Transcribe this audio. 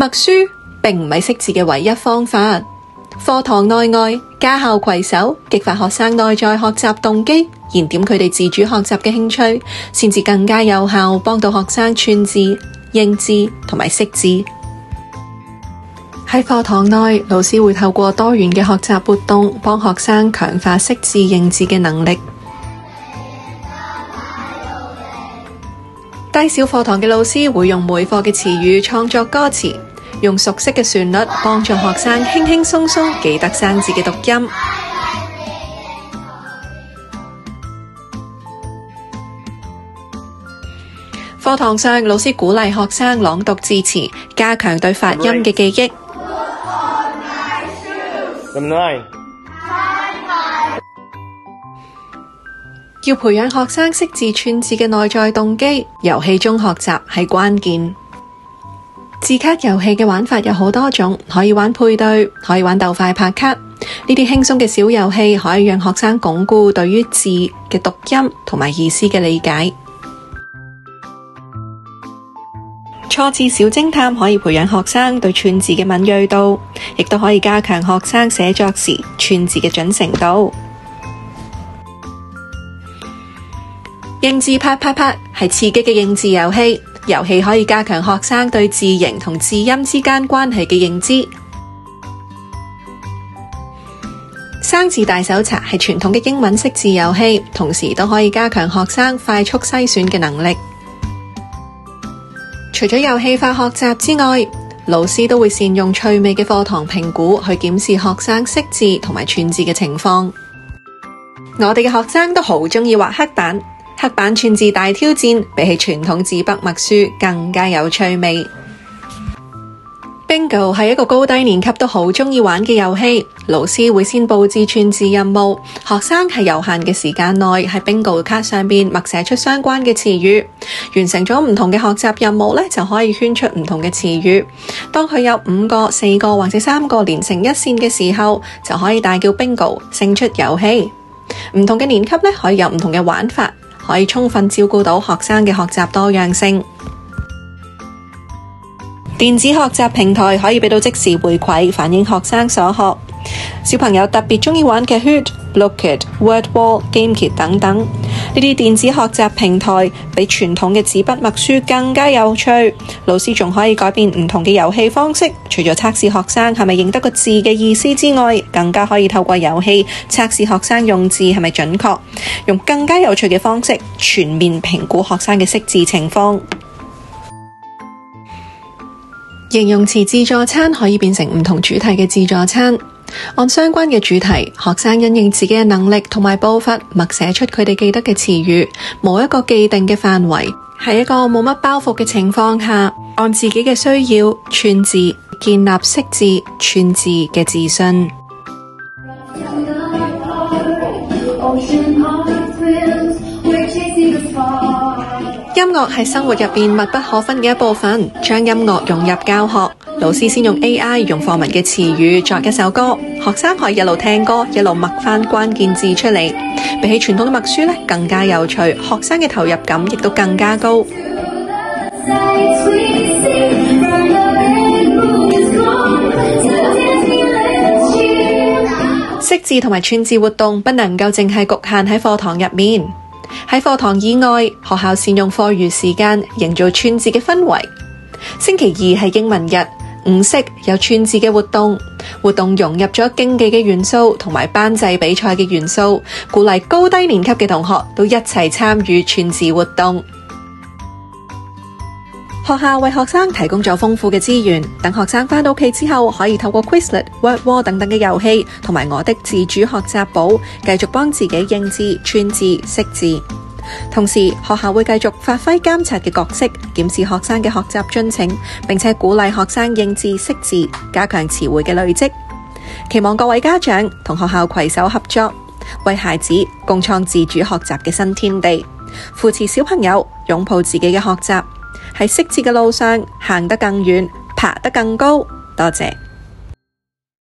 默書並唔係識字嘅唯一方法，課堂內外家校攜手，激發學生內在學習動機，燃點佢哋自主學習嘅興趣，先至更加有效幫到學生串字、認字同埋識字。喺課堂內，老師會透過多元嘅學習活動，幫學生強化識字認字嘅能力。低小課堂嘅老師會用每課嘅詞語創作歌詞，用熟悉嘅旋律幫助學生輕輕鬆鬆記得生字嘅讀音。課堂上，老師鼓勵學生朗讀字詞，加強對發音嘅記憶。要培養學生識字串字嘅內在動機，遊戲中學習係關鍵。字卡遊戲嘅玩法有好多種，可以玩配對，可以玩鬥快拍卡。呢啲輕鬆嘅小遊戲可以讓學生鞏固對於字嘅讀音同埋意思嘅理解。錯字小偵探可以培養學生對串字嘅敏銳度，亦都可以加強學生寫作時串字嘅準程度。認字啪啪啪係刺激嘅認字遊戲，遊戲可以加強學生對字形同字音之間關係嘅認知。生字大搜查係傳統嘅英文識字遊戲，同時都可以加強學生快速篩選嘅能力。除咗遊戲化學習之外，老師都會善用趣味嘅課堂評估去檢視學生識字同埋串字嘅情況。我哋嘅學生都好鍾意畫黑板。黑板串字大挑戰，比起傳統紙筆默書更加有趣味。Bingo 係一個高低年級都好鍾意玩嘅遊戲，老師會先佈置串字任務，學生喺有限嘅時間內喺 Bingo 卡上邊默寫出相關嘅詞語，完成咗唔同嘅學習任務呢，就可以圈出唔同嘅詞語。當佢有5個、4個或者3個連成一線嘅時候，就可以大叫 Bingo，勝出遊戲。唔同嘅年級呢，可以有唔同嘅玩法，可以充分照顧到學生嘅學習多樣性。電子學習平台可以俾到即時回饋，反映學生所學。小朋友特別中意玩嘅 Kahoot、Blooket、Wordwall、GameKit 等等，呢啲電子學習平台比傳統嘅紙筆默書更加有趣。老師仲可以改變唔同嘅遊戲方式，除咗測試學生係咪認得個字嘅意思之外，更加可以透過遊戲測試學生用字係咪準確，用更加有趣嘅方式全面評估學生嘅識字情況。形容詞自助餐可以變成唔同主題嘅自助餐，按相關嘅主題，學生因應自己嘅能力同埋步伐，默寫出佢哋記得嘅詞語，冇一個既定嘅範圍，喺一個冇乜包袱嘅情況下，按自己嘅需要串字，建立識字串字嘅自信。音樂係生活入邊密不可分嘅一部分，將音樂融入教學。老師先用 AI 用課文嘅詞語作一首歌，學生可以一路聽歌一路默翻關鍵字出嚟，比起傳統嘅默書呢更加有趣，學生嘅投入感亦都更加高。識字同埋串字活動不能夠淨係局限喺課堂入面。喺課堂以外，學校善用課餘時間營造串字嘅氛圍。星期二係英文日，午式有串字嘅活動融入咗競技嘅元素同埋班際比賽嘅元素，鼓勵高低年級嘅同學都一齊參與串字活動。學校為學生提供咗豐富嘅資源，等學生返到屋企之後，可以透過 Quizlet、Wordwall 等等嘅遊戲，同埋我的自主學習簿，繼續幫自己認字、串字、識字。同時，學校會繼續發揮監察嘅角色，檢視學生嘅學習進程，並且鼓勵學生認字、識字，加強詞彙嘅累積。期望各位家長同學校攜手合作，為孩子共創自主學習嘅新天地，扶持小朋友擁抱自己嘅學習，喺識字嘅路上行得更遠，爬得更高。多謝。